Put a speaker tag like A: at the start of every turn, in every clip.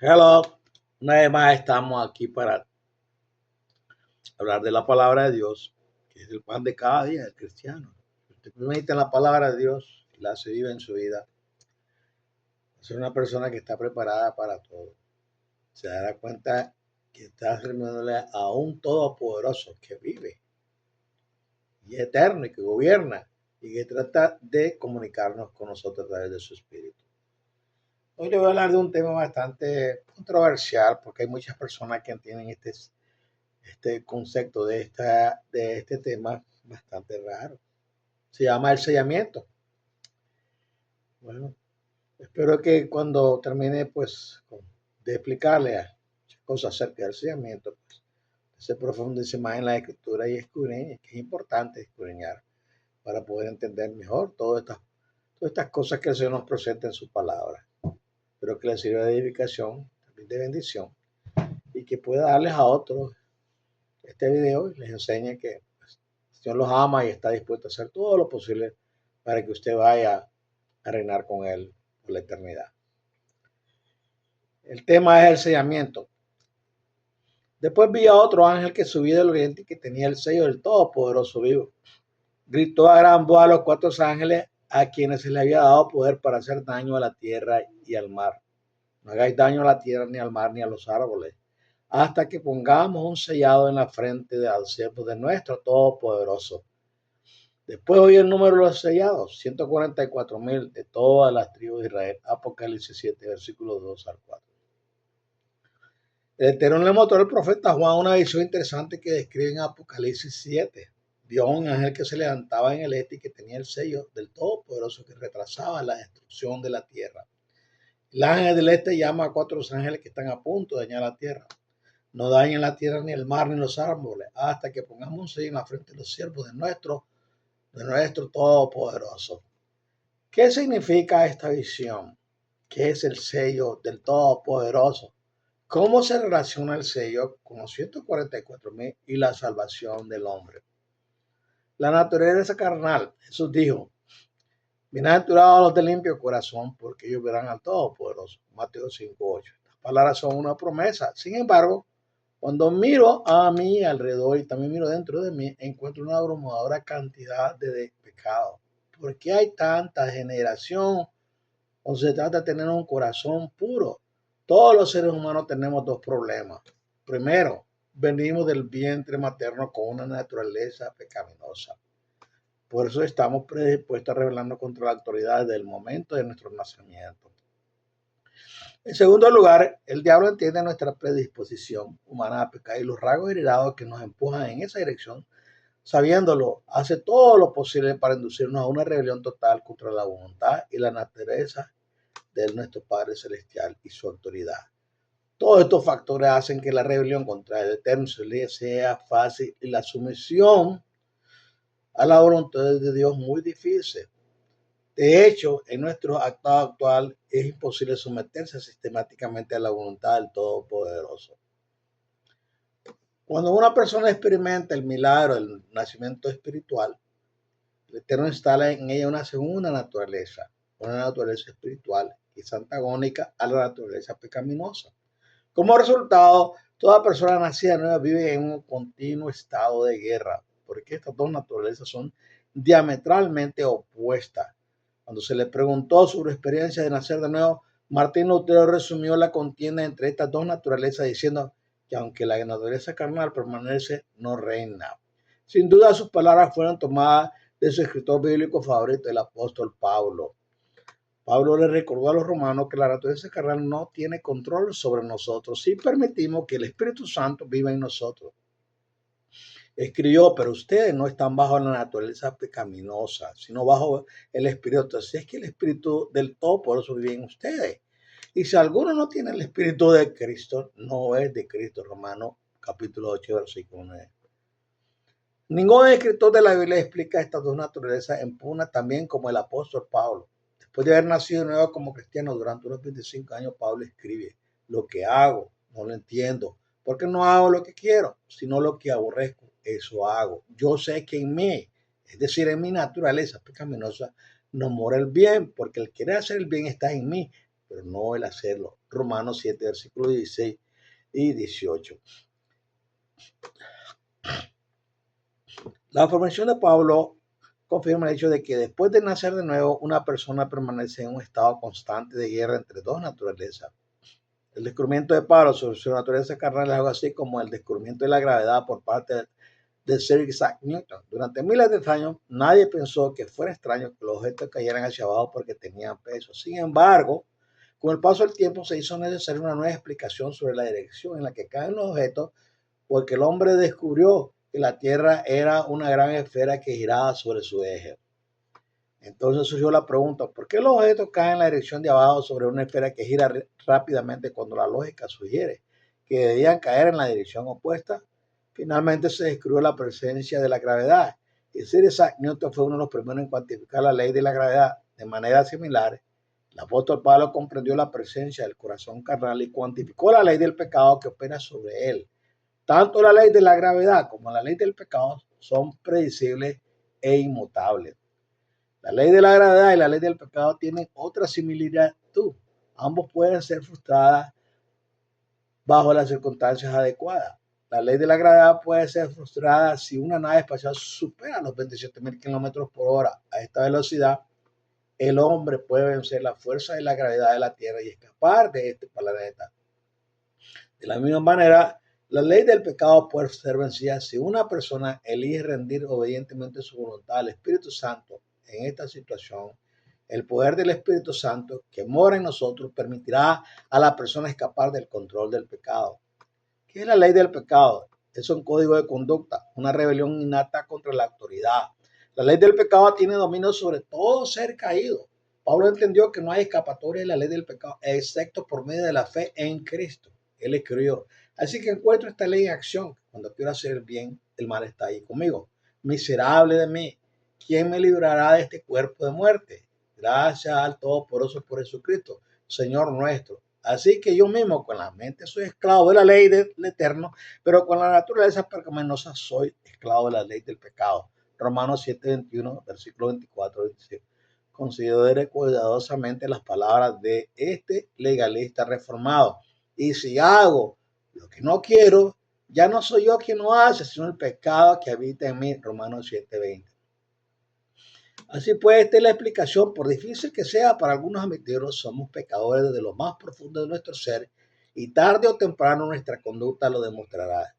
A: Hello, una vez más estamos aquí para hablar de la palabra de Dios, que es el pan de cada día del cristiano. Si usted medita en la palabra de Dios y la hace viva en su vida, es una persona que está preparada para todo. Se dará cuenta que está sirviéndole a un todopoderoso que vive y es eterno y que gobierna y que trata de comunicarnos con nosotros a través de su espíritu. Hoy le voy a hablar de un tema bastante controversial porque hay muchas personas que entienden este concepto de este tema bastante raro. Se llama el sellamiento. Bueno, espero que cuando termine pues de explicarle muchas cosas acerca del sellamiento, pues, se profundice más en la escritura y escudriñe, que es importante escudriñar para poder entender mejor todas estas cosas que el Señor nos presenta en su palabra. Espero que les sirva de edificación, también de bendición, y que pueda darles a otros este video y les enseñe que el Señor los ama y está dispuesto a hacer todo lo posible para que usted vaya a reinar con Él por la eternidad. El tema es el sellamiento. Después vi a otro ángel que subía del oriente y que tenía el sello del Todopoderoso vivo. Gritó a gran voz a los cuatro ángeles a quienes se le había dado poder para hacer daño a la tierra y al mar. No hagáis daño a la tierra, ni al mar, ni a los árboles, hasta que pongamos un sellado en la frente del siervo de nuestro Todopoderoso. Después oí el número de los sellados, 144,000 de todas las tribus de Israel. Apocalipsis 7, versículos 2 al 4. El Eterno le mostró al profeta Juan una visión interesante que describe en Apocalipsis 7. Vio a un ángel que se levantaba en el este y que tenía el sello del Todopoderoso que retrasaba la destrucción de la tierra. El ángel del este llama a cuatro ángeles que están a punto de dañar la tierra. No dañen la tierra, ni el mar, ni los árboles, hasta que pongamos un sello en la frente de los siervos de nuestro Todopoderoso. ¿Qué significa esta visión? ¿Qué es el sello del Todopoderoso? ¿Cómo se relaciona el sello con los 144,000 y la salvación del hombre? La naturaleza carnal. Jesús dijo: bienaventurados los de limpio corazón, porque ellos verán al Todopoderoso. Mateo 5:8. Estas palabras son una promesa. Sin embargo, cuando miro a mí alrededor y también miro dentro de mí, encuentro una abrumadora cantidad de pecados. ¿Por qué hay tanta generación? O se trata de tener un corazón puro. Todos los seres humanos tenemos dos problemas. Primero, venimos del vientre materno con una naturaleza pecaminosa. Por eso estamos predispuestos a rebelarnos contra la autoridad desde el momento de nuestro nacimiento. En segundo lugar, el diablo entiende nuestra predisposición humana a pecar y los rasgos heredados que nos empujan en esa dirección. Sabiéndolo, hace todo lo posible para inducirnos a una rebelión total contra la voluntad y la naturaleza de nuestro Padre Celestial y su autoridad. Todos estos factores hacen que la rebelión contra el Eterno sea fácil y la sumisión a la voluntad de Dios muy difícil. De hecho, en nuestro estado actual es imposible someterse sistemáticamente a la voluntad del Todopoderoso. Cuando una persona experimenta el milagro del nacimiento espiritual, el Eterno instala en ella una segunda naturaleza, una naturaleza espiritual que es antagónica a la naturaleza pecaminosa. Como resultado, toda persona nacida nueva vive en un continuo estado de guerra, porque estas dos naturalezas son diametralmente opuestas. Cuando se le preguntó sobre experiencia de nacer de nuevo, Martín Lutero resumió la contienda entre estas dos naturalezas diciendo que aunque la naturaleza carnal permanece, no reina. Sin duda sus palabras fueron tomadas de su escritor bíblico favorito, el apóstol Pablo. Pablo le recordó a los romanos que la naturaleza carnal no tiene control sobre nosotros si permitimos que el Espíritu Santo viva en nosotros. Escribió: pero ustedes no están bajo la naturaleza pecaminosa, sino bajo el Espíritu. Así es que el Espíritu del Todopoderoso vive en ustedes. Y si alguno no tiene el Espíritu de Cristo, no es de Cristo. Romanos capítulo 8, versículo 9. Ningún escritor de la Biblia explica estas dos naturalezas en una también como el apóstol Pablo. Después de haber nacido de nuevo como cristiano durante unos 25 años, Pablo escribe: lo que hago no lo entiendo, porque no hago lo que quiero, sino lo que aborrezco, eso hago. Yo sé que en mí, es decir, en mi naturaleza pecaminosa, no mora el bien, porque el querer hacer el bien está en mí, pero no el hacerlo. Romanos 7, versículos 16 y 18. La afirmación de Pablo confirma el hecho de que después de nacer de nuevo, una persona permanece en un estado constante de guerra entre dos naturalezas. El descubrimiento de Pablo sobre su naturaleza carnal es algo así como el descubrimiento de la gravedad por parte de Sir Isaac Newton. Durante miles de años, nadie pensó que fuera extraño que los objetos cayeran hacia abajo porque tenían peso. Sin embargo, con el paso del tiempo se hizo necesaria una nueva explicación sobre la dirección en la que caen los objetos, porque el hombre descubrió que la Tierra era una gran esfera que giraba sobre su eje. Entonces surgió la pregunta, ¿por qué los objetos caen en la dirección de abajo sobre una esfera que gira rápidamente cuando la lógica sugiere que debían caer en la dirección opuesta? Finalmente se descubrió la presencia de la gravedad y Sir Isaac Newton fue uno de los primeros en cuantificar la ley de la gravedad. De manera similar, el apóstol Pablo comprendió la presencia del corazón carnal y cuantificó la ley del pecado que opera sobre él. Tanto la ley de la gravedad como la ley del pecado son predecibles e inmutables. La ley de la gravedad y la ley del pecado tienen otra similitud. Ambos pueden ser frustradas bajo las circunstancias adecuadas. La ley de la gravedad puede ser frustrada si una nave espacial supera los 27.000 kilómetros por hora. A esta velocidad, el hombre puede vencer la fuerza de la gravedad de la Tierra y escapar de este planeta. De la misma manera, la ley del pecado puede ser vencida si una persona elige rendir obedientemente su voluntad al Espíritu Santo. En esta situación, el poder del Espíritu Santo que mora en nosotros permitirá a la persona escapar del control del pecado. ¿Qué es la ley del pecado? Es un código de conducta, una rebelión innata contra la autoridad. La ley del pecado tiene dominio sobre todo ser caído. Pablo entendió que no hay escapatoria de la ley del pecado, excepto por medio de la fe en Cristo. Él escribió, así que encuentro esta ley en acción. Cuando quiero hacer el bien, el mal está ahí conmigo. Miserable de mí, ¿quién me librará de este cuerpo de muerte? Gracias al Todopoderoso por Jesucristo, Señor nuestro. Así que yo mismo con la mente soy esclavo de la ley del Eterno, pero con la naturaleza pecaminosa soy esclavo de la ley del pecado. Romanos 7:21, versículo 24, dice, considere cuidadosamente las palabras de este legalista reformado. Y si hago lo que no quiero, ya no soy yo quien lo hace, sino el pecado que habita en mí. Romanos 7:20. Así pues, esta es la explicación. Por difícil que sea para algunos admitirlo, somos pecadores desde lo más profundo de nuestro ser y tarde o temprano nuestra conducta lo demostrará.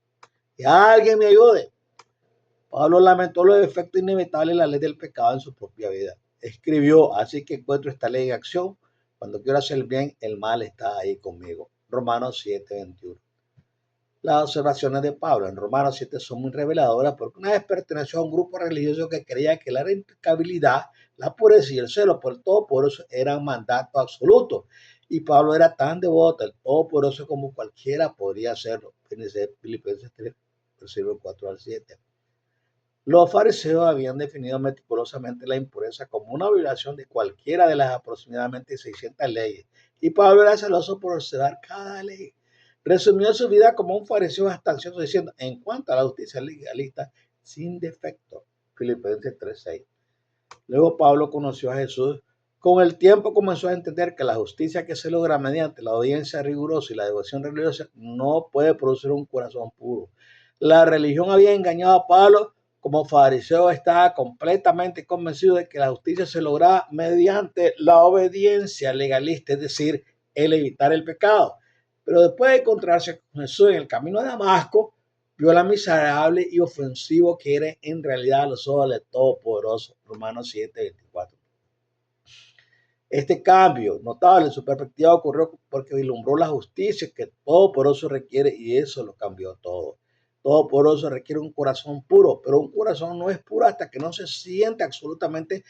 A: Que alguien me ayude. Pablo lamentó los efectos inevitables de la ley del pecado en su propia vida. Escribió, así que encuentro esta ley en acción. Cuando quiero hacer el bien, el mal está ahí conmigo. Romanos 7:21. Las observaciones de Pablo en Romanos 7 son muy reveladoras porque una vez perteneció a un grupo religioso que creía que la impecabilidad, la pureza y el celo por el Todopoderoso eran mandato absoluto. Y Pablo era tan devoto al Todopoderoso como cualquiera podría hacerlo. Filipenses 3, versículos 4 al 7. Los fariseos habían definido meticulosamente la impureza como una violación de cualquiera de las aproximadamente 600 leyes. Y Pablo era celoso por observar cada ley. Resumió su vida como un fariseo hasta ansioso diciendo, en cuanto a la justicia legalista, sin defecto. Filipenses 3:6. Luego Pablo conoció a Jesús. Con el tiempo comenzó a entender que la justicia que se logra mediante la obediencia rigurosa y la devoción religiosa no puede producir un corazón puro. La religión había engañado a Pablo. Como fariseo estaba completamente convencido de que la justicia se lograba mediante la obediencia legalista, es decir, el evitar el pecado. Pero después de encontrarse con Jesús en el camino de Damasco, vio la miserable y ofensivo que era en realidad a los ojos del Todopoderoso. Romanos 7:24. Este cambio notable en su perspectiva ocurrió porque vislumbró la justicia que Todopoderoso requiere y eso lo cambió todo. Todopoderoso requiere un corazón puro, pero un corazón no es puro hasta que no se siente absolutamente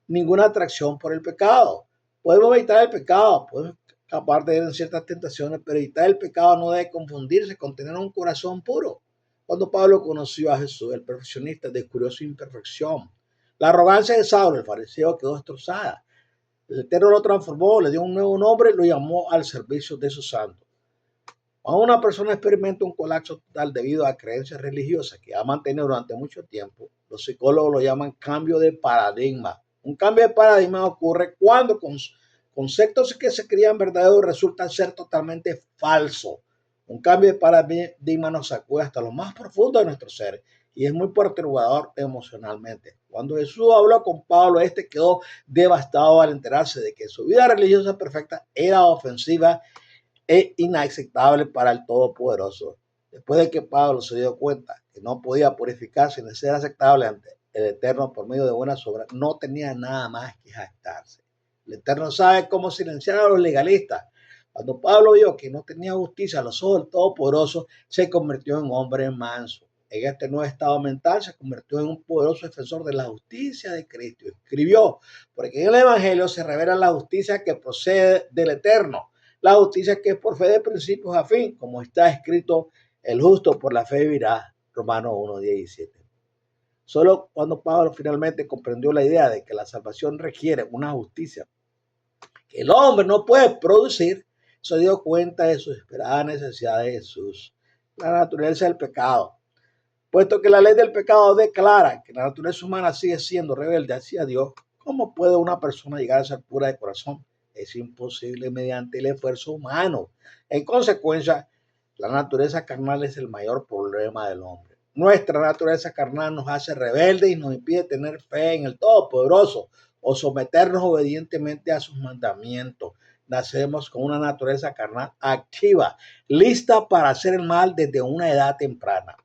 A: ninguna atracción por el pecado. Podemos evitar el pecado, podemos escapar de él en ciertas tentaciones, pero evitar el pecado no debe confundirse con tener un corazón puro. Cuando Pablo conoció a Jesús, el perfeccionista, descubrió su imperfección. La arrogancia de Saulo, el fariseo, quedó destrozada. El Eterno lo transformó, le dio un nuevo nombre y lo llamó al servicio de su santo. Cuando una persona experimenta un colapso total debido a creencias religiosas que ha mantenido durante mucho tiempo, los psicólogos lo llaman cambio de paradigma. Un cambio de paradigma ocurre cuando conceptos que se creían verdaderos resultan ser totalmente falsos. Un cambio de paradigma nos sacude hasta lo más profundo de nuestro ser y es muy perturbador emocionalmente. Cuando Jesús habló con Pablo, este quedó devastado al enterarse de que su vida religiosa perfecta era ofensiva e inaceptable para el Todopoderoso. Después de que Pablo se dio cuenta que no podía purificarse ni ser aceptable ante el Eterno por medio de buenas obras, no tenía nada más que jactarse. El Eterno sabe cómo silenciar a los legalistas. Cuando Pablo vio que no tenía justicia a los ojos del Todopoderoso, se convirtió en hombre manso. En este nuevo estado mental se convirtió en un poderoso defensor de la justicia de Cristo. Escribió, porque en el Evangelio se revela la justicia que procede del Eterno, la justicia que es por fe de principios a fin, como está escrito, el justo por la fe vivirá, Romanos 1:17. Solo cuando Pablo finalmente comprendió la idea de que la salvación requiere una justicia que el hombre no puede producir, se dio cuenta de su esperada necesidad de Jesús, la naturaleza del pecado. Puesto que la ley del pecado declara que la naturaleza humana sigue siendo rebelde hacia Dios, ¿cómo puede una persona llegar a ser pura de corazón? Es imposible mediante el esfuerzo humano. En consecuencia, la naturaleza carnal es el mayor problema del hombre. Nuestra naturaleza carnal nos hace rebeldes y nos impide tener fe en el Todopoderoso o someternos obedientemente a sus mandamientos. Nacemos con una naturaleza carnal activa, lista para hacer el mal desde una edad temprana.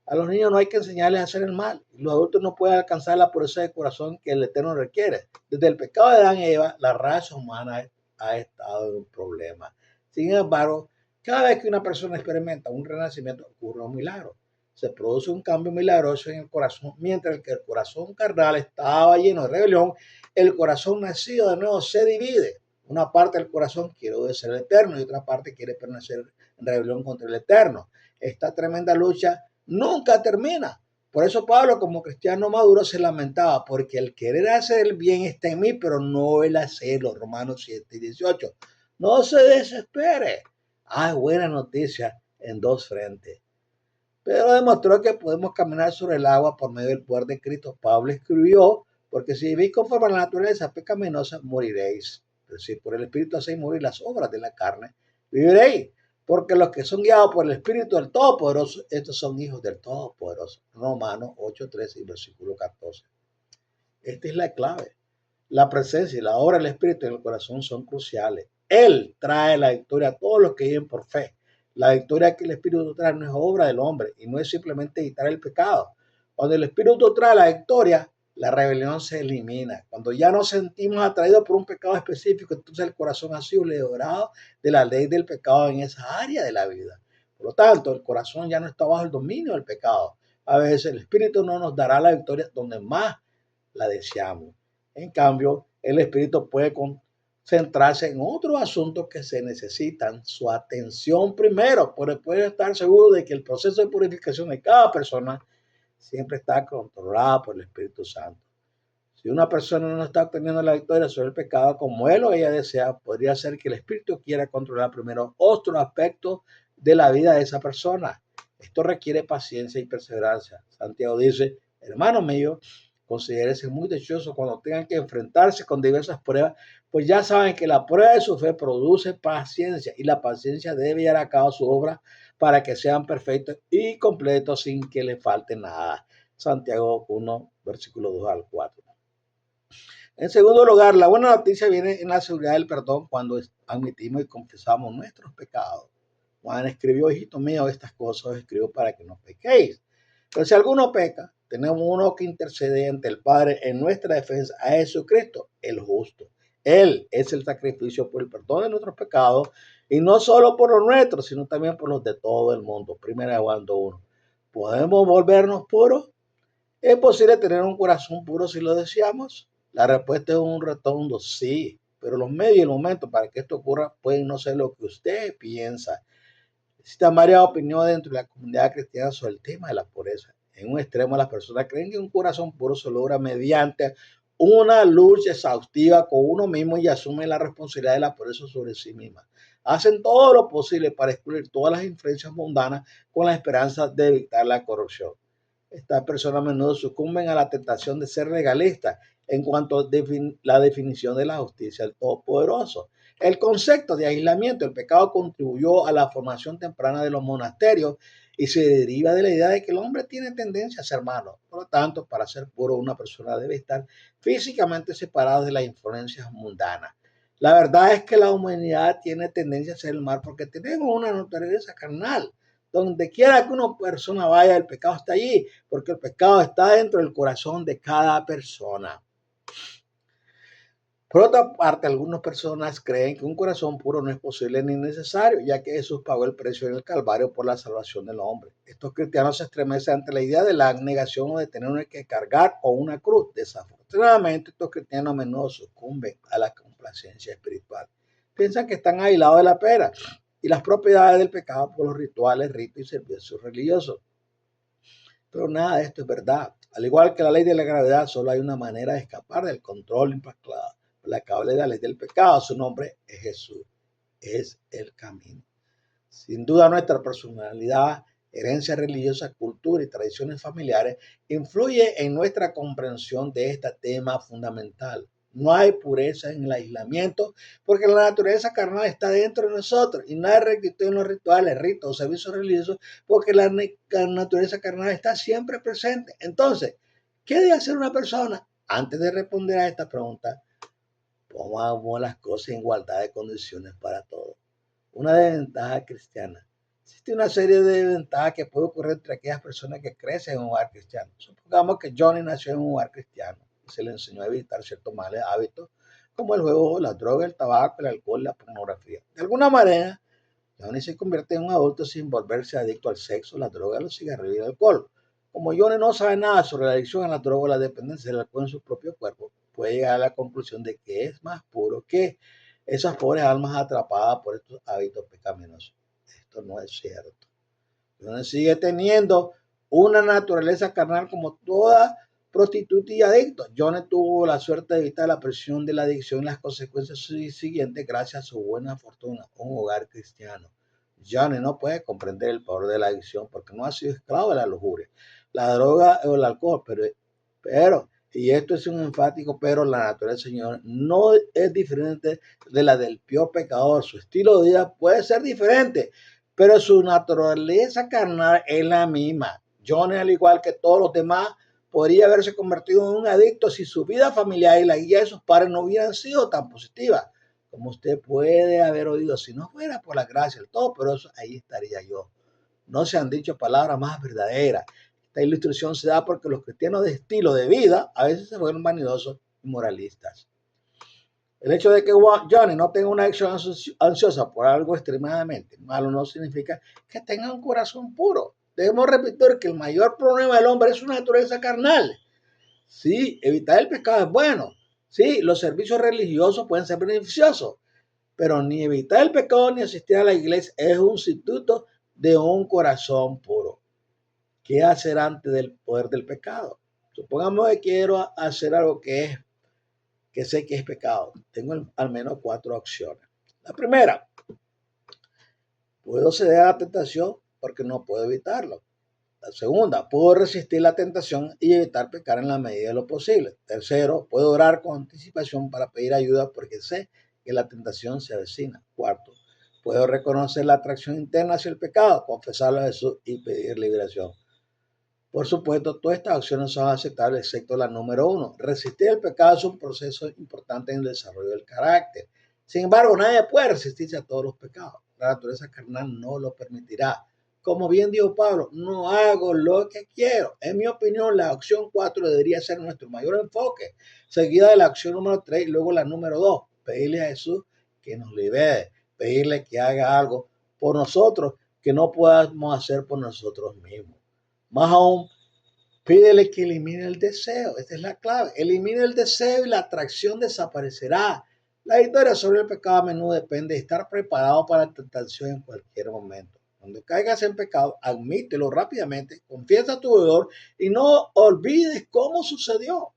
A: A los niños no hay que enseñarles a hacer el mal. Los adultos no pueden alcanzar la pureza de corazón que el Eterno requiere. Desde el pecado de Adán y Eva, la raza humana ha estado en un problema. Sin embargo, cada vez que una persona experimenta un renacimiento, ocurre un milagro. Se produce un cambio milagroso en el corazón, mientras que el corazón carnal estaba lleno de rebelión, el corazón nacido de nuevo se divide. Una parte del corazón quiere obedecer al Eterno y otra parte quiere permanecer en rebelión contra el Eterno. Esta tremenda lucha nunca termina. Por eso Pablo, como cristiano maduro, se lamentaba, porque el querer hacer el bien está en mí, pero no el hacerlo. Romanos 7:18. No se desespere. Hay buena noticia en dos frentes. Pedro demostró que podemos caminar sobre el agua por medio del poder de Cristo. Pablo escribió, porque si vivís conforme a la naturaleza pecaminosa, moriréis. Pero si por el Espíritu hacéis morir las obras de la carne, viviréis. Porque los que son guiados por el Espíritu del Todopoderoso, estos son hijos del Todopoderoso. Romanos 8:13 y versículo 14. Esta es la clave. La presencia y la obra del Espíritu en el corazón son cruciales. Él trae la victoria a todos los que viven por fe. La victoria que el Espíritu trae no es obra del hombre y no es simplemente evitar el pecado. Cuando el Espíritu trae la victoria, la rebelión se elimina. Cuando ya nos sentimos atraídos por un pecado específico, entonces el corazón ha sido liberado de la ley del pecado en esa área de la vida. Por lo tanto, el corazón ya no está bajo el dominio del pecado. A veces el Espíritu no nos dará la victoria donde más la deseamos. En cambio, el Espíritu puede concentrarse en otros asuntos que se necesitan su atención primero, pero puede estar seguro de que el proceso de purificación de cada persona siempre está controlado por el Espíritu Santo. Si una persona no está obteniendo la victoria sobre el pecado como él o ella desea, podría ser que el Espíritu quiera controlar primero otro aspecto de la vida de esa persona. Esto requiere paciencia y perseverancia. Santiago dice, hermano mío, considérese muy dichoso cuando tengan que enfrentarse con diversas pruebas, pues ya saben que la prueba de su fe produce paciencia y la paciencia debe llevar a cabo su obra para que sean perfectos y completos sin que le falte nada. Santiago 1, versículo 2 al 4. En segundo lugar, la buena noticia viene en la seguridad del perdón cuando admitimos y confesamos nuestros pecados. Juan escribió, hijito mío, estas cosas escribo para que no pequéis. Pero si alguno peca, tenemos uno que intercede ante el Padre en nuestra defensa, a Jesucristo, el justo. Él es el sacrificio por el perdón de nuestros pecados, y no solo por los nuestros, sino también por los de todo el mundo. Primera de Juan 1. ¿Podemos volvernos puros? ¿Es posible tener un corazón puro si lo deseamos? La respuesta es un rotundo sí, pero los medios y el momento para que esto ocurra pueden no ser lo que usted piensa. Existen varias opiniones dentro de la comunidad cristiana sobre el tema de la pureza. En un extremo, las personas creen que un corazón puro se logra mediante una lucha exhaustiva con uno mismo y asumen la responsabilidad de la pureza sobre sí misma. Hacen todo lo posible para excluir todas las influencias mundanas con la esperanza de evitar la corrupción. Estas personas a menudo sucumben a la tentación de ser legalistas en cuanto a la definición de la justicia del Todopoderoso. El concepto de aislamiento del pecado contribuyó a la formación temprana de los monasterios y se deriva de la idea de que el hombre tiene tendencia a ser malo. Por lo tanto, para ser puro, una persona debe estar físicamente separada de las influencias mundanas. La verdad es que la humanidad tiene tendencia a hacer el mal porque tenemos una naturaleza carnal. Donde quiera que una persona vaya, el pecado está allí, porque el pecado está dentro del corazón de cada persona. Por otra parte, algunas personas creen que un corazón puro no es posible ni necesario, ya que Jesús pagó el precio en el Calvario por la salvación del hombre. Estos cristianos se estremecen ante la idea de la negación o de tener que cargar con una cruz. Desafortunadamente, estos cristianos a menudo sucumben a la complacencia espiritual. Piensan que están aislados de la pena y las propiedades del pecado por los rituales, ritos y servicios religiosos. Pero nada de esto es verdad. Al igual que la ley de la gravedad, solo hay una manera de escapar del control implacable de la ley del pecado. Su nombre es Jesús. Es el camino. Sin duda, nuestra personalidad, herencia religiosa, cultura y tradiciones familiares influye en nuestra comprensión de este tema fundamental. No hay pureza en el aislamiento porque la naturaleza carnal está dentro de nosotros y no hay rectitud en los rituales, ritos o servicios religiosos porque la naturaleza carnal está siempre presente. Entonces, ¿qué debe hacer una persona? Antes de responder a esta pregunta, pongamos las cosas en igualdad de condiciones para todos. Una desventaja cristiana. Existe una serie de desventajas que puede ocurrir entre aquellas personas que crecen en un hogar cristiano. Supongamos que Johnny nació en un hogar cristiano y se le enseñó a evitar ciertos malos hábitos como el juego, la droga, el tabaco, el alcohol, la pornografía. De alguna manera, Johnny se convierte en un adulto sin volverse adicto al sexo, la droga, los cigarrillos y el alcohol. Como Johnny no sabe nada sobre la adicción a la droga o la dependencia del alcohol en su propio cuerpo, puede llegar a la conclusión de que es más puro que esas pobres almas atrapadas por estos hábitos pecaminosos. Esto no es cierto. Johnny sigue teniendo una naturaleza carnal como toda prostituta y adicto. Johnny tuvo la suerte de evitar la presión de la adicción y las consecuencias siguientes gracias a su buena fortuna, un hogar cristiano. Johnny no puede comprender el poder de la adicción porque no ha sido esclavo de la lujuria, la droga o el alcohol, pero y esto es un enfático, pero la naturaleza del Señor no es diferente de la del peor pecador. Su estilo de vida puede ser diferente, pero su naturaleza carnal es la misma. Johnny, al igual que todos los demás, podría haberse convertido en un adicto si su vida familiar y la guía de sus padres no hubieran sido tan positivas. Como usted puede haber oído, si no fuera por la gracia del Todopoderoso, ahí estaría yo. No se han dicho palabras más verdaderas. Esta ilustración se da porque los cristianos de estilo de vida a veces se vuelven vanidosos y moralistas. El hecho de que Johnny no tenga una acción ansiosa por algo extremadamente malo no significa que tenga un corazón puro. Debemos repetir que el mayor problema del hombre es su naturaleza carnal. Sí, evitar el pecado es bueno. Sí, los servicios religiosos pueden ser beneficiosos, pero ni evitar el pecado ni asistir a la iglesia es un sustituto de un corazón puro. ¿Qué hacer antes del poder del pecado? Supongamos que quiero hacer algo que sé que es pecado. Tengo al menos 4 opciones. La primera, puedo ceder a la tentación porque no puedo evitarlo. La segunda, puedo resistir la tentación y evitar pecar en la medida de lo posible. Tercero, puedo orar con anticipación para pedir ayuda porque sé que la tentación se avecina. Cuarto, puedo reconocer la atracción interna hacia el pecado, confesarlo a Jesús y pedir liberación. Por supuesto, todas estas opciones son aceptables, excepto la número 1. Resistir el pecado es un proceso importante en el desarrollo del carácter. Sin embargo, nadie puede resistirse a todos los pecados. La naturaleza carnal no lo permitirá. Como bien dijo Pablo, no hago lo que quiero. En mi opinión, la opción 4 debería ser nuestro mayor enfoque, seguida de la opción número 3 y luego la número 2. Pedirle a Jesús que nos libere, pedirle que haga algo por nosotros que no podamos hacer por nosotros mismos. Más aún, pídele que elimine el deseo. Esta es la clave. Elimine el deseo y la atracción desaparecerá. La victoria sobre el pecado a menudo depende de estar preparado para la tentación en cualquier momento. Cuando caigas en pecado, admítelo rápidamente, confiesa tu dolor y no olvides cómo sucedió.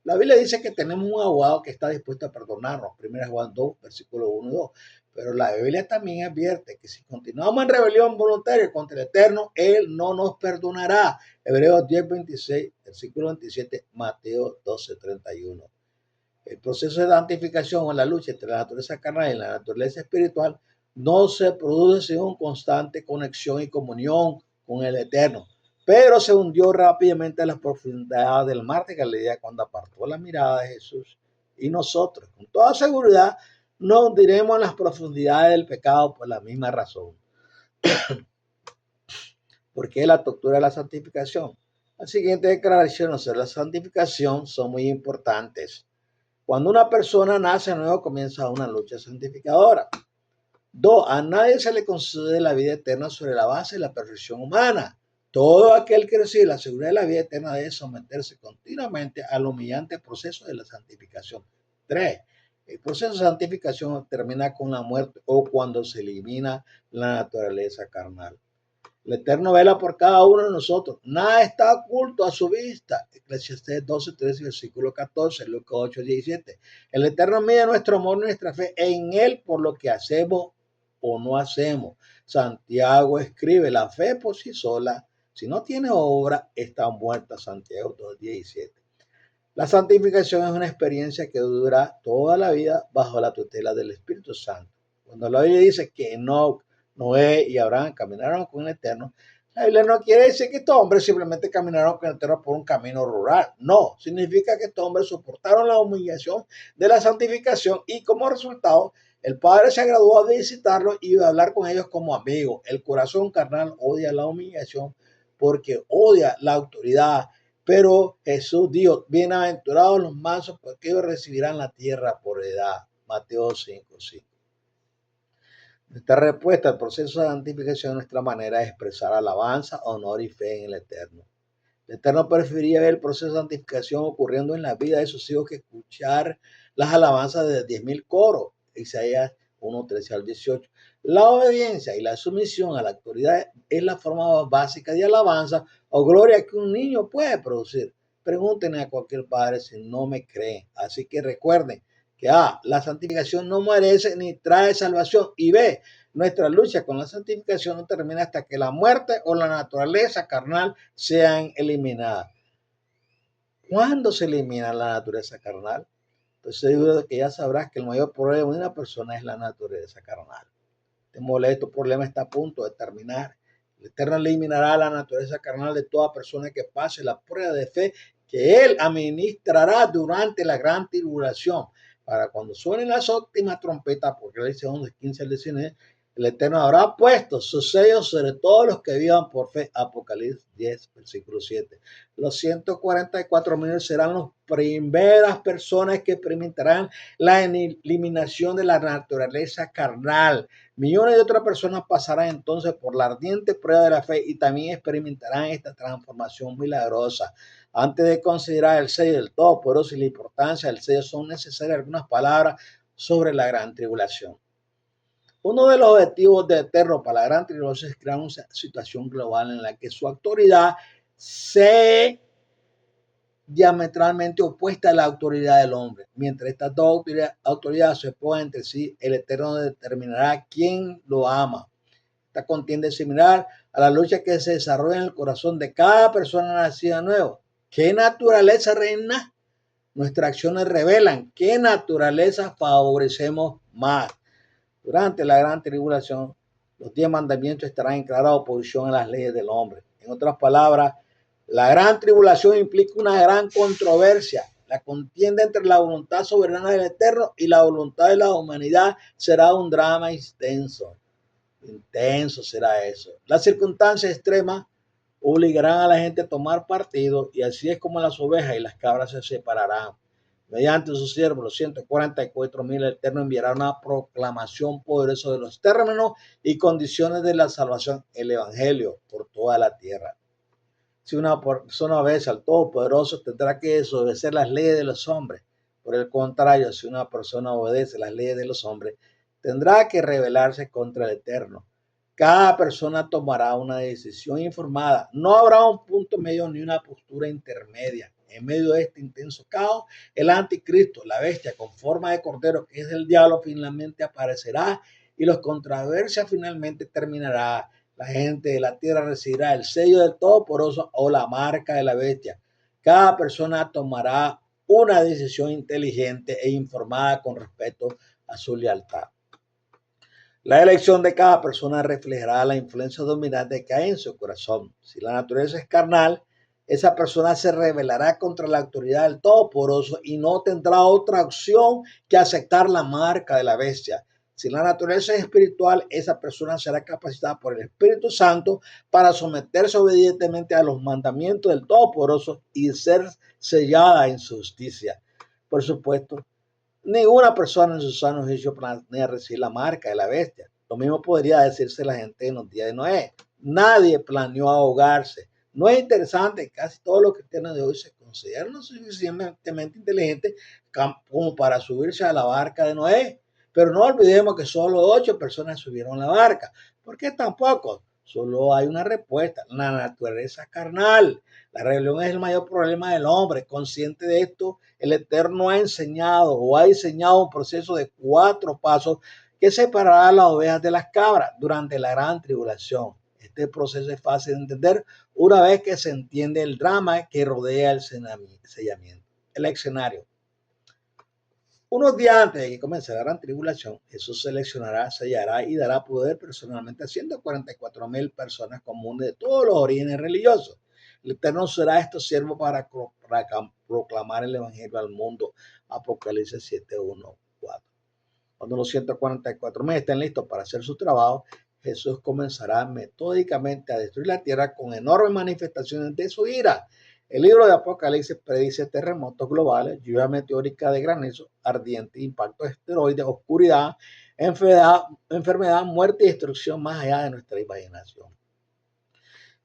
A: La Biblia dice que tenemos un abogado que está dispuesto a perdonarnos. 1 Juan 2, versículos 1 y 2. Pero la Biblia también advierte que si continuamos en rebelión voluntaria contra el Eterno, Él no nos perdonará. Hebreos 10, 26, versículo 27, Mateo 12, 31. El proceso de santificación o la lucha entre la naturaleza carnal y la naturaleza espiritual no se produce sin una constante conexión y comunión con el Eterno, pero se hundió rápidamente en las profundidades del mar de Galilea cuando apartó la mirada de Jesús. Y nosotros, con toda seguridad, nos hundiremos en las profundidades del pecado por la misma razón. Porque la tortura de la santificación. Las siguientes declaraciones sobre la santificación son muy importantes. Cuando una persona nace nuevo, comienza una lucha santificadora. 2. A nadie se le concede la vida eterna sobre la base de la perfección humana. Todo aquel que recibe la seguridad de la vida eterna debe someterse continuamente al humillante proceso de la santificación. 3. El proceso de santificación termina con la muerte o cuando se elimina la naturaleza carnal. El Eterno vela por cada uno de nosotros. Nada está oculto a su vista. Eclesiastés 12, 13, versículo 14, Lucas 8, 17. El Eterno mide nuestro amor y nuestra fe en Él por lo que hacemos o no hacemos. Santiago escribe, la fe por sí sola, si no tiene obra, está muerta. Santiago 2, 17. La santificación es una experiencia que dura toda la vida bajo la tutela del Espíritu Santo. Cuando la Biblia dice que Noé y Abraham caminaron con el Eterno, la Biblia no quiere decir que estos hombres simplemente caminaron con el Eterno por un camino rural. No, significa que estos hombres soportaron la humillación de la santificación y como resultado, el Padre se agradó a visitarlos y a hablar con ellos como amigos. El corazón carnal odia la humillación porque odia la autoridad. Pero Jesús dijo, bienaventurados los mansos, porque ellos recibirán la tierra por heredad. Mateo 5, 5. Nuestra respuesta al proceso de santificación es nuestra manera de expresar alabanza, honor y fe en el Eterno. El Eterno preferiría ver el proceso de santificación ocurriendo en la vida de sus hijos que escuchar las alabanzas de 10.000 coros. Isaías 1, 13 al 18. La obediencia y la sumisión a la autoridad es la forma básica de alabanza o gloria que un niño puede producir. Pregúntenle a cualquier padre si no me creen. Así que recuerden que la santificación no merece ni trae salvación. Y B, nuestra lucha con la santificación no termina hasta que la muerte o la naturaleza carnal sean eliminadas. ¿Cuándo se elimina la naturaleza carnal? Estoy seguro de que ya sabrás que el mayor problema de una persona es la naturaleza carnal. Este molesto problema está a punto de terminar. El Eterno eliminará la naturaleza carnal de toda persona que pase la prueba de fe que Él administrará durante la gran tribulación. Para cuando suenen las últimas trompetas, porque le dice 15 al 19, el Eterno habrá puesto sus sellos sobre todos los que vivan por fe. Apocalipsis 10, versículo 7. Los 144,000 serán las primeras personas que experimentarán la eliminación de la naturaleza carnal. Millones de otras personas pasarán entonces por la ardiente prueba de la fe y también experimentarán esta transformación milagrosa. Antes de considerar el sello del Todopoderoso y la importancia del sello, son necesarias algunas palabras sobre la gran tribulación. Uno de los objetivos de Eterno para la gran tribulación es crear una situación global en la que su autoridad se diametralmente opuesta a la autoridad del hombre. Mientras estas dos autoridades se opongan entre sí, el Eterno determinará quién lo ama. Esta contienda es similar a la lucha que se desarrolla en el corazón de cada persona nacida nueva. ¿Qué naturaleza reina? Nuestras acciones revelan qué naturaleza favorecemos más. Durante la gran tribulación, los 10 mandamientos estarán en clara oposición a las leyes del hombre. En otras palabras, la gran tribulación implica una gran controversia. La contienda entre la voluntad soberana del Eterno y la voluntad de la humanidad será un drama intenso. Intenso será eso. Las circunstancias extremas obligarán a la gente a tomar partido y así es como las ovejas y las cabras se separarán. Mediante sus siervos, los 144,000, el Eterno enviará una proclamación poderosa de los términos y condiciones de la salvación, el Evangelio, por toda la tierra. Si una persona obedece al Todopoderoso, tendrá que desobedecer las leyes de los hombres. Por el contrario, si una persona obedece las leyes de los hombres, tendrá que rebelarse contra el Eterno. Cada persona tomará una decisión informada. No habrá un punto medio ni una postura intermedia. En medio de este intenso caos, el anticristo, la bestia con forma de cordero, que es el diablo, finalmente aparecerá y los controversias finalmente terminará. La gente de la tierra recibirá el sello del Todopoderoso o la marca de la bestia. Cada persona tomará una decisión inteligente e informada con respecto a su lealtad. La elección de cada persona reflejará la influencia dominante que hay en su corazón. Si la naturaleza es carnal, esa persona se rebelará contra la autoridad del Todopoderoso y no tendrá otra opción que aceptar la marca de la bestia. Si la naturaleza es espiritual, esa persona será capacitada por el Espíritu Santo para someterse obedientemente a los mandamientos del Todopoderoso y ser sellada en su justicia. Por supuesto, ninguna persona en su sano juicio planea recibir la marca de la bestia. Lo mismo podría decirse la gente en los días de Noé. Nadie planeó ahogarse. No es interesante, casi todos los cristianos de hoy se consideran lo suficientemente inteligentes como para subirse a la barca de Noé. Pero no olvidemos que solo 8 personas subieron a la barca. ¿Por qué tampoco? Solo hay una respuesta, la naturaleza carnal. La rebelión es el mayor problema del hombre. Consciente de esto, el Eterno ha enseñado o ha diseñado un proceso de 4 pasos que separará a las ovejas de las cabras durante la gran tribulación. Este proceso es fácil de entender una vez que se entiende el drama que rodea el sellamiento. El escenario. Unos días antes de que comience la gran tribulación, Jesús seleccionará, sellará y dará poder personalmente a 144,000 personas comunes de todos los orígenes religiosos. El Eterno será estos siervos para proclamar el Evangelio al mundo. Apocalipsis 7:1-4. Cuando los 144,000 estén listos para hacer su trabajo, Jesús comenzará metódicamente a destruir la tierra con enormes manifestaciones de su ira. El libro de Apocalipsis predice terremotos globales, lluvia meteórica de granizo, ardiente, impacto de asteroides, oscuridad, enfermedad, muerte y destrucción más allá de nuestra imaginación.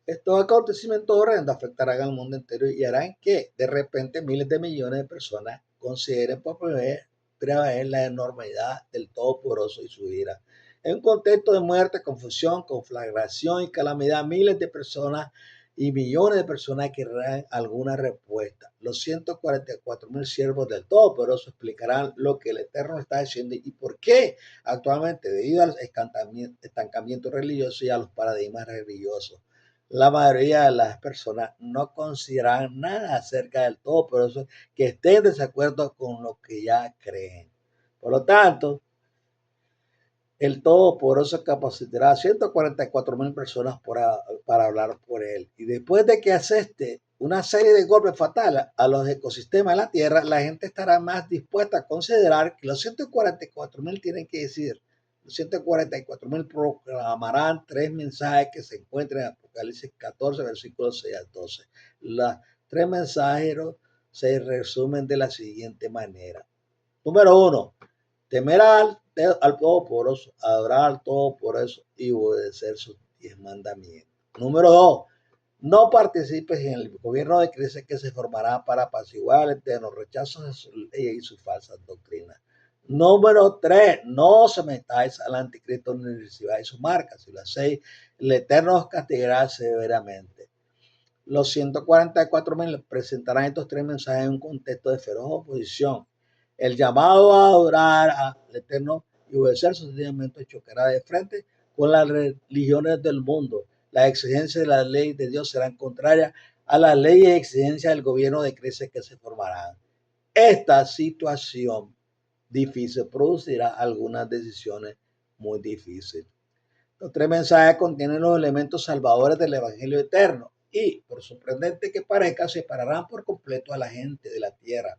A: Estos acontecimientos horrendos afectarán al mundo entero y harán que de repente miles de millones de personas consideren por primera vez la enormidad del Todopoderoso y su ira. En un contexto de muerte, confusión, conflagración y calamidad, miles de personas y millones de personas querrán alguna respuesta. Los 144,000 siervos del Todopoderoso explicarán lo que el Eterno está diciendo y por qué actualmente, debido al estancamiento religioso y a los paradigmas religiosos, la mayoría de las personas no consideran nada acerca del Todopoderoso que esté en desacuerdo con lo que ya creen. Por lo tanto, el Todopoderoso capacitará a 144,000 personas para hablar por él. Y después de que aseste una serie de golpes fatales a los ecosistemas de la Tierra, la gente estará más dispuesta a considerar que los 144,000 tienen que decir. Los 144,000 proclamarán 3 mensajes que se encuentran en Apocalipsis 14, versículos 6 al 12. Los 3 mensajeros se resumen de la siguiente manera. Número 1. Temer al Todopoderoso, adorar al Todopoderoso y obedecer sus 10 mandamientos. Número 2. No participes en el gobierno de crisis que se formará para apaciguar al Eterno, rechazo de sus leyes y sus falsas doctrinas. Número 3. No sometáis al anticristo ni recibáis su marca. Si lo hacéis, el Eterno os castigará severamente. Los 144,000 presentarán estos 3 mensajes en un contexto de feroz oposición. El llamado a adorar al Eterno y obedecer sus mandamientos chocará de frente con las religiones del mundo. Las exigencias de la ley de Dios serán contrarias a las leyes y exigencias del gobierno de crisis que se formarán. Esta situación difícil producirá algunas decisiones muy difíciles. Los 3 mensajes contienen los elementos salvadores del Evangelio eterno y, por sorprendente que parezca, separarán por completo a la gente de la tierra.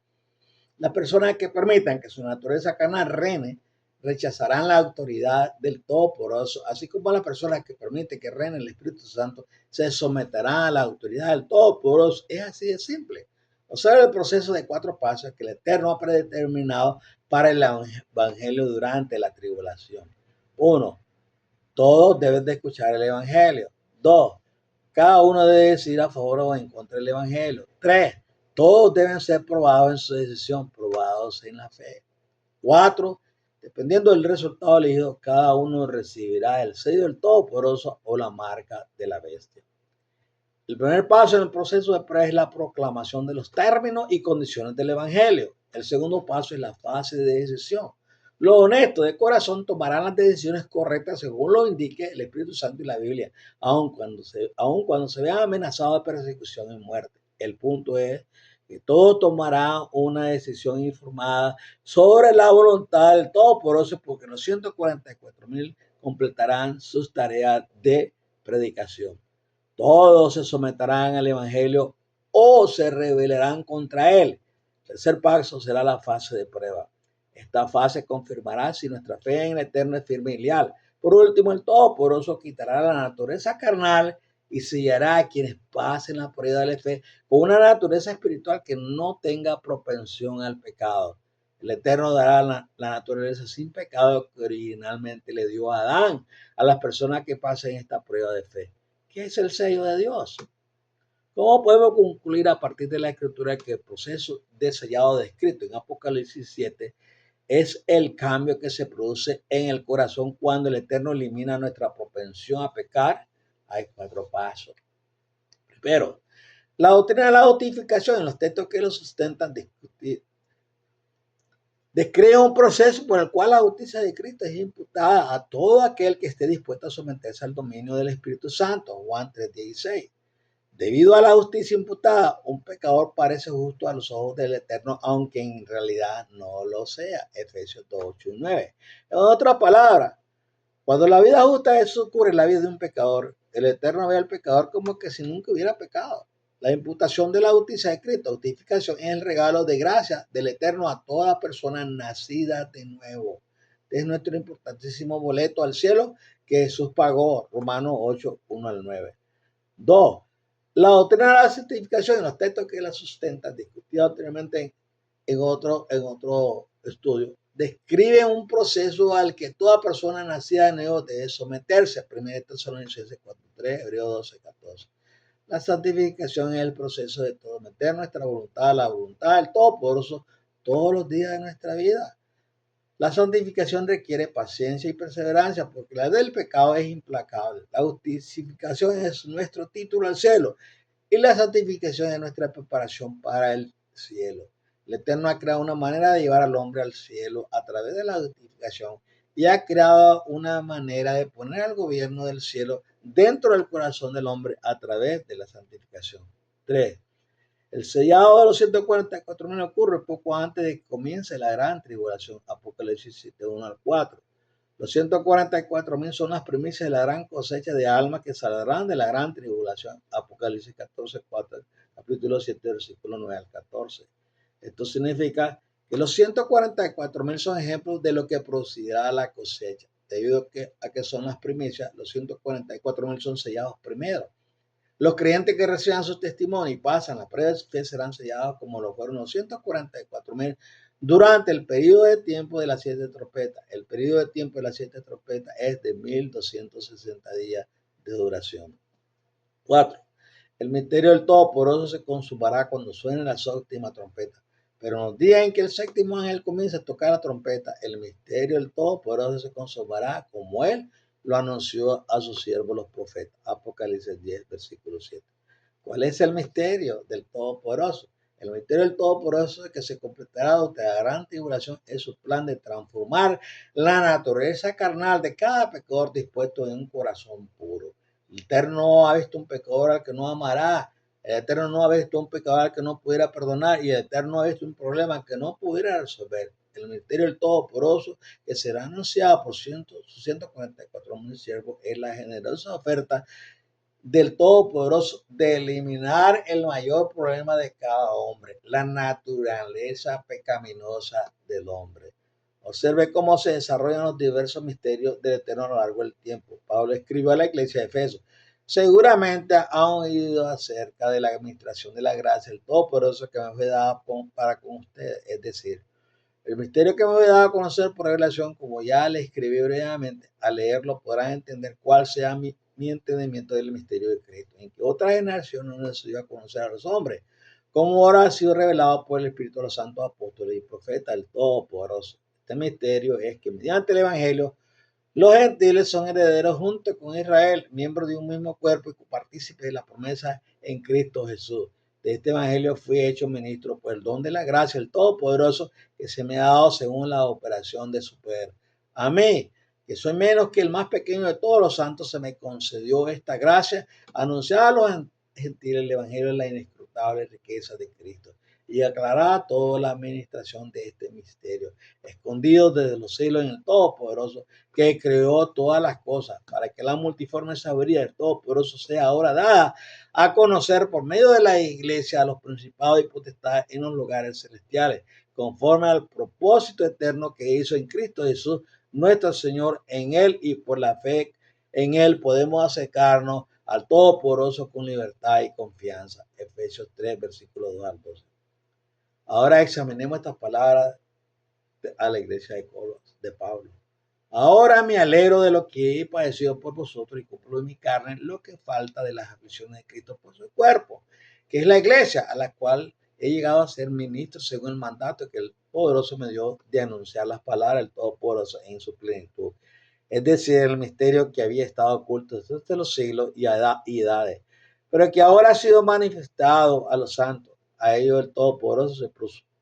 A: Las personas que permitan que su naturaleza carnal reine rechazarán la autoridad del Todopoderoso, así como las personas que permiten que reine el Espíritu Santo se someterán a la autoridad del Todopoderoso. Es así de simple. Observa el proceso de 4 pasos que el Eterno ha predeterminado para el Evangelio durante la tribulación. 1. Todos deben de escuchar el Evangelio. 2. Cada uno debe decidir a favor o en contra del Evangelio. 3. Todos deben ser probados en su decisión, probados en la fe. 4. Dependiendo del resultado elegido, cada uno recibirá el sello del Todopoderoso o la marca de la bestia. El primer paso en el proceso de prueba es la proclamación de los términos y condiciones del Evangelio. El segundo paso es la fase de decisión. Los honestos de corazón tomarán las decisiones correctas según lo indique el Espíritu Santo y la Biblia, aun cuando se vean amenazados de persecución y muerte. El punto es que todos tomarán una decisión informada sobre la voluntad del Todopoderoso, porque los 144,000 completarán sus tareas de predicación. Todos se someterán al Evangelio o se rebelarán contra él. El tercer paso será la fase de prueba. Esta fase confirmará si nuestra fe en el Eterno es firme y leal. Por último, el Todopoderoso quitará la naturaleza carnal y sellará a quienes pasen la prueba de la fe con una naturaleza espiritual que no tenga propensión al pecado. El Eterno dará la naturaleza sin pecado que originalmente le dio a Adán a las personas que pasen esta prueba de fe. ¿Qué es el sello de Dios? ¿Cómo podemos concluir a partir de la escritura que el proceso de sellado descrito en Apocalipsis 7 es el cambio que se produce en el corazón cuando el Eterno elimina nuestra propensión a pecar? Hay 4 pasos. Primero, la doctrina de la justificación en los textos que lo sustentan describe un proceso por el cual la justicia de Cristo es imputada a todo aquel que esté dispuesto a someterse al dominio del Espíritu Santo. Juan 3:16. Debido a la justicia imputada, un pecador parece justo a los ojos del Eterno, aunque en realidad no lo sea. Efesios 2:8-9. En otras palabras, cuando la vida justa de Jesús ocurre en la vida de un pecador, el Eterno ve al pecador como que si nunca hubiera pecado. La imputación de la justicia de Cristo, justificación, es el regalo de gracia del Eterno a toda persona nacida de nuevo. Este es nuestro importantísimo boleto al cielo que Jesús pagó. Romanos 8:1-9. 2. La doctrina de la santificación en los textos que la sustentan, discutida anteriormente en otro estudio, describe un proceso al que toda persona nacida de nuevo debe someterse. 1 Tesalonicenses 4:3, Hebreos 12:14. La santificación es el proceso de todo meter nuestra voluntad a la voluntad del Todopoderoso todos los días de nuestra vida. La santificación requiere paciencia y perseverancia porque la del pecado es implacable. La justificación es nuestro título al cielo y la santificación es nuestra preparación para el cielo. El Eterno ha creado una manera de llevar al hombre al cielo a través de la justificación y ha creado una manera de poner al gobierno del cielo dentro del corazón del hombre a través de la santificación. 3. El sellado de los 144,000 ocurre poco antes de que comience la gran tribulación. Apocalipsis 7:1-4. Los 144,000 son las primicias de la gran cosecha de almas que saldrán de la gran tribulación. Apocalipsis 14:4, capítulo 7, versículo 9-14. Esto significa que los 144,000 son ejemplos de lo que producirá la cosecha. Debido a que son las primicias, los 144,000 son sellados primero. Los creyentes que reciban su testimonio y pasan la prueba de fe serán sellados como lo fueron los 144,000 durante el periodo de tiempo de las 7 trompetas. El periodo de tiempo de las 7 trompetas es de 1260 días de duración. 4. El misterio del Todopoderoso se consumará cuando suene la séptima trompeta. Pero en los días en que el séptimo ángel comience a tocar la trompeta, el misterio del Todopoderoso se consumará como él lo anunció a sus siervos los profetas. Apocalipsis 10, versículo 7. ¿Cuál es el misterio del Todopoderoso? El misterio del Todopoderoso es que se completará durante la gran tribulación es su plan de transformar la naturaleza carnal de cada pecador dispuesto en un corazón puro. El Eterno no ha visto un pecador al que no amará. El Eterno no ha visto un pecador al que no pudiera perdonar. Y el Eterno no ha visto un problema que no pudiera resolver. El misterio del Todopoderoso que será anunciado por 144,000 siervos es la generosa oferta del Todopoderoso de eliminar el mayor problema de cada hombre, la naturaleza pecaminosa del hombre. Observe cómo se desarrollan los diversos misterios del Eterno a lo largo del tiempo. Pablo escribió a la iglesia de Efeso: seguramente han oído acerca de la administración de la gracia, el Todopoderoso que me fue dado para con ustedes, es decir, el misterio que me voy a dar a conocer por revelación, como ya le escribí brevemente, al leerlo podrán entender cuál sea mi entendimiento del misterio de Cristo, en que otra generación no necesitó conocer a los hombres, como ahora ha sido revelado por el Espíritu de los santos apóstoles y profetas, el Todopoderoso. Este misterio es que mediante el Evangelio, los gentiles son herederos junto con Israel, miembros de un mismo cuerpo y partícipes de la promesa en Cristo Jesús. De este evangelio fui hecho ministro por el don de la gracia, el Todopoderoso, que se me ha dado según la operación de su poder. A mí, que soy menos que el más pequeño de todos los santos, se me concedió esta gracia, anunciar a los gentiles el evangelio de la inescrutable riqueza de Cristo, y aclarará toda la administración de este misterio, escondido desde los siglos en el Todopoderoso, que creó todas las cosas, para que la multiforme sabiduría del Todopoderoso sea ahora dada a conocer por medio de la iglesia a los principados y potestades en los lugares celestiales, conforme al propósito eterno que hizo en Cristo Jesús, nuestro Señor. En Él y por la fe en Él podemos acercarnos al Todopoderoso con libertad y confianza. Efesios 3, versículo 2 al 12. Ahora examinemos estas palabras a la iglesia de Pablo. Ahora me alegro de lo que he padecido por vosotros y cumplo en mi carne lo que falta de las aflicciones de Cristo por su cuerpo, que es la iglesia, a la cual he llegado a ser ministro según el mandato que el poderoso me dio de anunciar las palabras del Todopoderoso en su plenitud. Es decir, el misterio que había estado oculto desde los siglos y edades, pero que ahora ha sido manifestado a los santos. A ellos el Todopoderoso se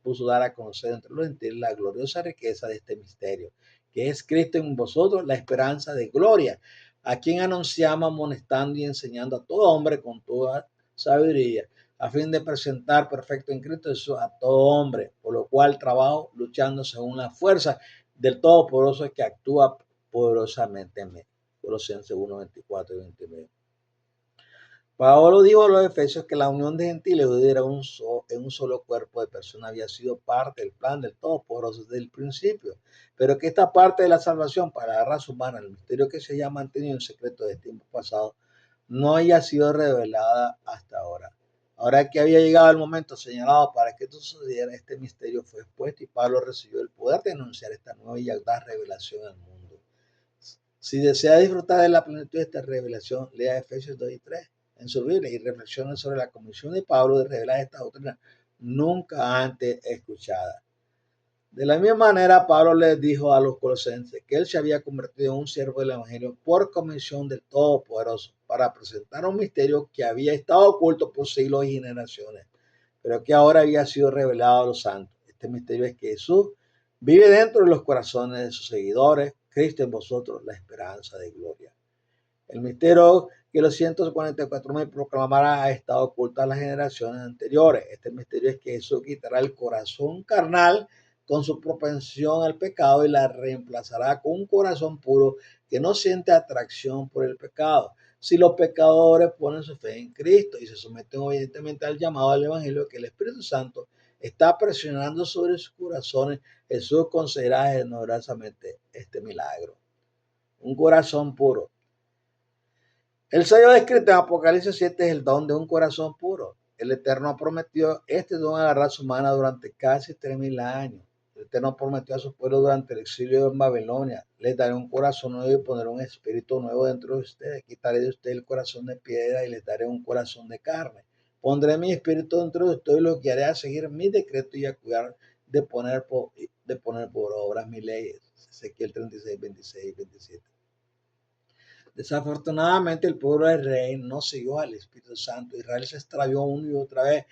A: puso dar a conocer entre los gentiles la gloriosa riqueza de este misterio, que es Cristo en vosotros, la esperanza de gloria, a quien anunciamos amonestando y enseñando a todo hombre con toda sabiduría, a fin de presentar perfecto en Cristo Jesús a todo hombre, por lo cual trabajo luchando según la fuerza del Todopoderoso que actúa poderosamente en mí. Colosenses 1, 24 y 29. Pablo dijo a los efesios que la unión de gentiles era en un solo cuerpo de personas había sido parte del plan del Todopoderoso desde el principio, pero que esta parte de la salvación para la raza humana, el misterio que se haya mantenido en secreto de tiempos pasados, no haya sido revelada hasta ahora. Ahora que había llegado el momento señalado para que esto sucediera, este misterio fue expuesto y Pablo recibió el poder de anunciar esta nueva y audaz revelación al mundo. Si desea disfrutar de la plenitud de esta revelación, lea Efesios 2 y 3 en su Biblia y reflexione sobre la comisión de Pablo de revelar esta doctrina nunca antes escuchada. De la misma manera, Pablo les dijo a los colosenses que él se había convertido en un siervo del Evangelio por comisión del Todopoderoso para presentar un misterio que había estado oculto por siglos y generaciones, pero que ahora había sido revelado a los santos. Este misterio es que Jesús vive dentro de los corazones de sus seguidores, Cristo en vosotros, la esperanza de gloria. El misterio que los 144.000 proclamará ha estado oculto a las generaciones anteriores. Este misterio es que Jesús quitará el corazón carnal con su propensión al pecado y la reemplazará con un corazón puro que no siente atracción por el pecado. Si los pecadores ponen su fe en Cristo y se someten obedientemente al llamado del Evangelio que el Espíritu Santo está presionando sobre sus corazones, Jesús concederá generosamente este milagro. Un corazón puro. El sello descrito en Apocalipsis 7 es el don de un corazón puro. El Eterno prometió este don a la raza humana durante casi 3.000 años. El Eterno prometió a su pueblo durante el exilio en Babilonia: les daré un corazón nuevo y pondré un espíritu nuevo dentro de ustedes. Quitaré de ustedes el corazón de piedra y les daré un corazón de carne. Pondré mi espíritu dentro de ustedes y los guiaré a seguir mis decretos y a cuidar de poner por obras mis leyes. Ezequiel 36, 26 y 27. Desafortunadamente, el pueblo de Israel no siguió al Espíritu Santo. Israel se extravió una y otra vez.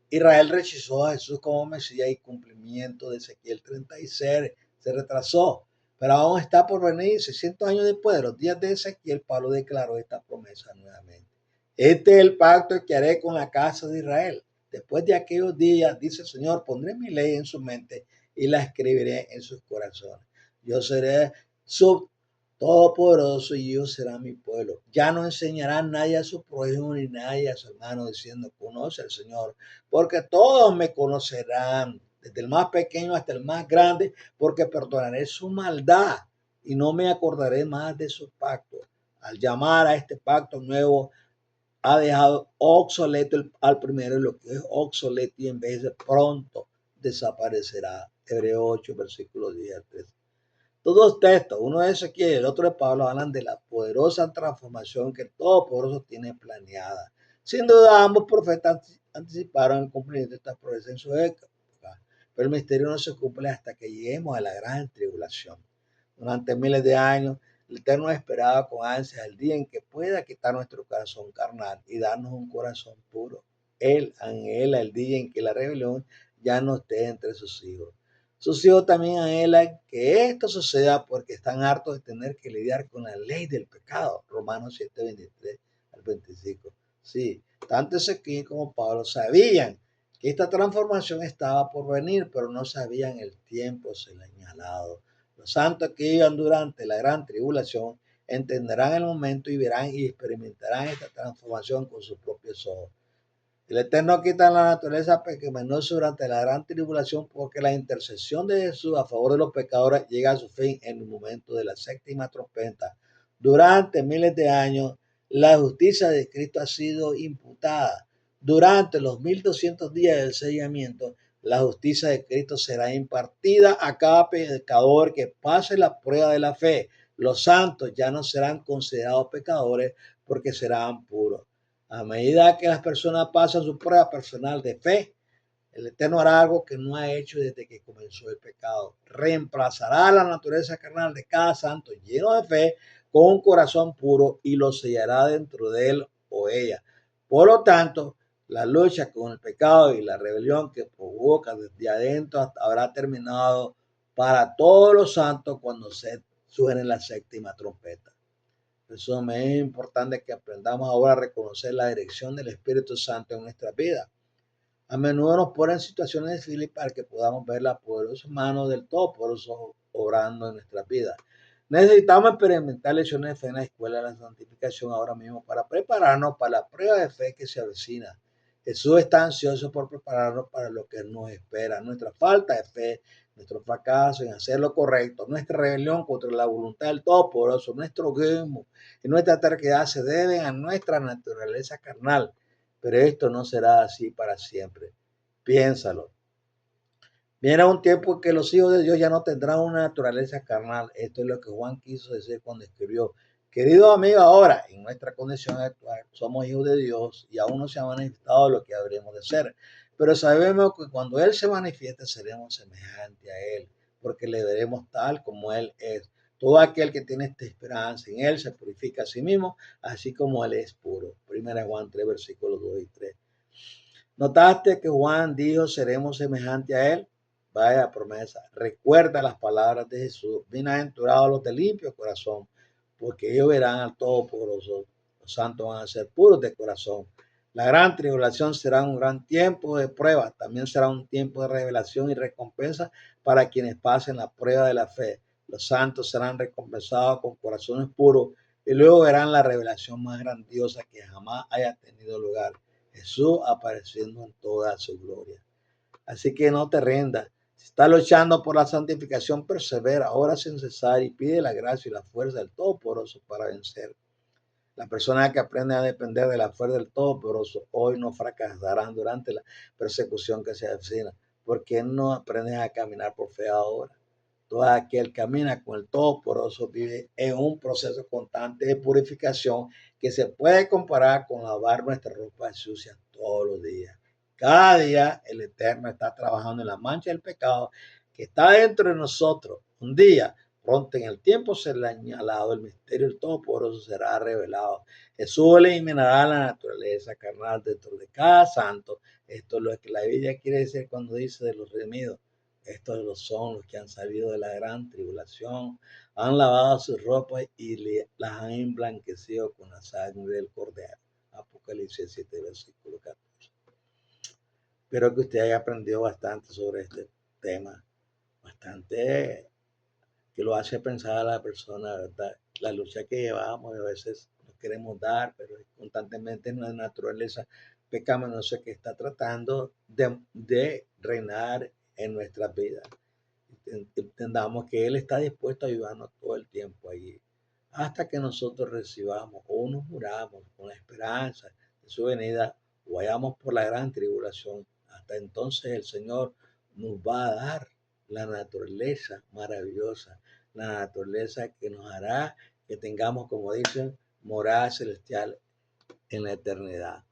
A: Israel rechazó a Jesús como Mesías y cumplimiento de Ezequiel 36 se retrasó, pero aún está por venir. 600 años después de los días de Ezequiel, Pablo declaró esta promesa nuevamente. Este es el pacto que haré con la casa de Israel. Después de aquellos días, dice el Señor, pondré mi ley en su mente y la escribiré en sus corazones. Yo seré su Todopoderoso y ellos serán mi pueblo. Ya no enseñará nadie a su prójimo ni nadie a su hermano diciendo, conoce al Señor, porque todos me conocerán, desde el más pequeño hasta el más grande, porque perdonaré su maldad y no me acordaré más de su pacto. Al llamar a este pacto nuevo, ha dejado obsoleto al primero, y lo que es obsoleto y en vez de pronto desaparecerá. Hebreo 8, versículo 10 al 13. Todos textos, uno de Ezequiel y el otro de Pablo, hablan de la poderosa transformación que el Todopoderoso tiene planeada. Sin duda, ambos profetas anticiparon el cumplimiento de esta promesa en su época, pero el misterio no se cumple hasta que lleguemos a la gran tribulación. Durante miles de años, el Eterno esperaba con ansias el día en que pueda quitar nuestro corazón carnal y darnos un corazón puro. Él anhela el día en que la rebelión ya no esté entre sus hijos. Sus hijos también anhelan que esto suceda porque están hartos de tener que lidiar con la ley del pecado. Romanos 7, 23 al 25. Sí, tanto Ezequiel como Pablo sabían que esta transformación estaba por venir, pero no sabían el tiempo señalado. Los santos que iban durante la gran tribulación entenderán el momento y verán y experimentarán esta transformación con sus propios ojos. El Eterno quita la naturaleza pecaminosa durante la gran tribulación porque la intercesión de Jesús a favor de los pecadores llega a su fin en el momento de la séptima trompeta. Durante miles de años, la justicia de Cristo ha sido imputada. Durante los 1200 días del sellamiento, la justicia de Cristo será impartida a cada pecador que pase la prueba de la fe. Los santos ya no serán considerados pecadores porque serán puros. A medida que las personas pasan su prueba personal de fe, el Eterno hará algo que no ha hecho desde que comenzó el pecado. Reemplazará la naturaleza carnal de cada santo lleno de fe con un corazón puro y lo sellará dentro de él o ella. Por lo tanto, la lucha con el pecado y la rebelión que provoca desde adentro habrá terminado para todos los santos cuando se suene la séptima trompeta. Eso me es importante que aprendamos ahora a reconocer la dirección del Espíritu Santo en nuestra vida. A menudo nos ponen en situaciones difíciles para que podamos ver la poderosa mano del Todopoderoso obrando en nuestras vidas. Necesitamos experimentar lecciones de fe en la escuela de la santificación ahora mismo para prepararnos para la prueba de fe que se avecina. Jesús está ansioso por prepararnos para lo que nos espera. Nuestra falta de fe, nuestro fracaso en hacer lo correcto, nuestra rebelión contra la voluntad del Todopoderoso, nuestro egoísmo y nuestra terquedad se deben a nuestra naturaleza carnal. Pero esto no será así para siempre. Piénsalo. Viene un tiempo en que los hijos de Dios ya no tendrán una naturaleza carnal. Esto es lo que Juan quiso decir cuando escribió: queridos amigos, ahora en nuestra condición actual somos hijos de Dios y aún no se ha manifestado lo que habremos de ser. Pero sabemos que cuando Él se manifieste seremos semejantes a Él, porque le veremos tal como Él es. Todo aquel que tiene esta esperanza en Él se purifica a sí mismo, así como Él es puro. Primera Juan 3, versículos 2 y 3. ¿Notaste que Juan dijo seremos semejantes a Él? Vaya promesa. Recuerda las palabras de Jesús. Bienaventurados los de limpio corazón, porque ellos verán al Todopoderoso. Los santos van a ser puros de corazón. La gran tribulación será un gran tiempo de prueba. También será un tiempo de revelación y recompensa para quienes pasen la prueba de la fe. Los santos serán recompensados con corazones puros y luego verán la revelación más grandiosa que jamás haya tenido lugar. Jesús apareciendo en toda su gloria. Así que no te rindas. Si estás luchando por la santificación, persevera, ora sin cesar y pide la gracia y la fuerza del Todopoderoso para vencer. Las personas que aprenden a depender de la fuerza del Todopoderoso hoy no fracasarán durante la persecución que se avecina, porque no aprendes a caminar por fe ahora. Todo aquel que camina con el Todopoderoso vive en un proceso constante de purificación que se puede comparar con lavar nuestra ropa sucia todos los días. Cada día el Eterno está trabajando en la mancha del pecado que está dentro de nosotros. Un día, pronto en el tiempo señalado, el misterio del Todopoderoso será revelado. Jesús eliminará la naturaleza carnal dentro de cada santo. Esto es lo que la Biblia quiere decir cuando dice de los redimidos. Estos son los que han salido de la gran tribulación, han lavado sus ropas y las han emblanquecido con la sangre del Cordero. Apocalipsis 7, versículo 14. Espero que usted haya aprendido bastante sobre este tema, bastante que lo hace pensar a la persona, ¿verdad? La lucha que llevamos, a veces nos queremos dar, pero constantemente nuestra naturaleza pecaminosa que está tratando de reinar en nuestras vidas. Entendamos que Él está dispuesto a ayudarnos todo el tiempo allí, hasta que nosotros recibamos o nos muramos con la esperanza de su venida o vayamos por la gran tribulación. Hasta entonces el Señor nos va a dar la naturaleza maravillosa, la naturaleza que nos hará que tengamos, como dicen, morada celestial en la eternidad.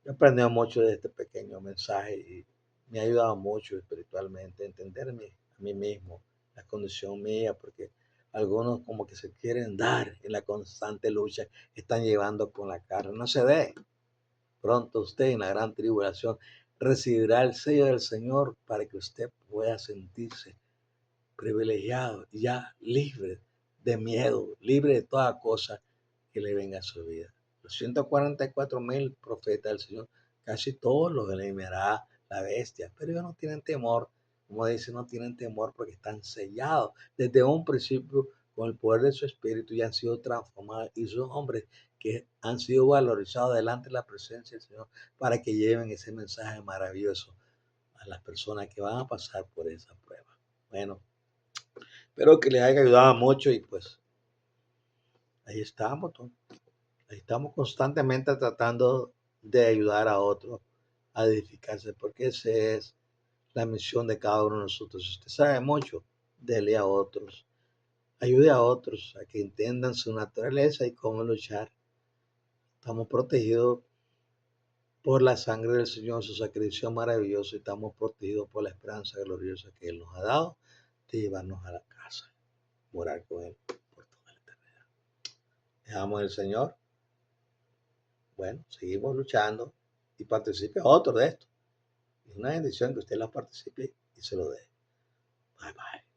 A: He aprendido mucho de este pequeño mensaje y me ha ayudado mucho espiritualmente a entenderme a mí mismo, la condición mía, porque algunos como que se quieren dar en la constante lucha que están llevando con la carne. No se dé. Pronto usted en la gran tribulación recibirá el sello del Señor para que usted pueda sentirse privilegiado y ya libre de miedo, libre de toda cosa que le venga a su vida. Los 144,000 profetas del Señor, casi todos los eliminará la bestia. Pero ellos no tienen temor, como dice, no tienen temor porque están sellados desde un principio con el poder de su espíritu y han sido transformados y son hombres que han sido valorizados delante de la presencia del Señor para que lleven ese mensaje maravilloso a las personas que van a pasar por esa prueba. Bueno, espero que les haya ayudado mucho y pues ahí estamos, ¿no? Ahí estamos constantemente tratando de ayudar a otros a edificarse, porque esa es la misión de cada uno de nosotros. Si usted sabe mucho, dele a otros, ayude a otros a que entiendan su naturaleza y cómo luchar. Estamos protegidos por la sangre del Señor, su sacrificio maravilloso, y estamos protegidos por la esperanza gloriosa que Él nos ha dado de llevarnos a la casa, morar con Él por toda la eternidad. Dejamos el Señor. Bueno, seguimos luchando y participe otro de esto. Es una bendición que usted la participe y se lo dé. Bye bye.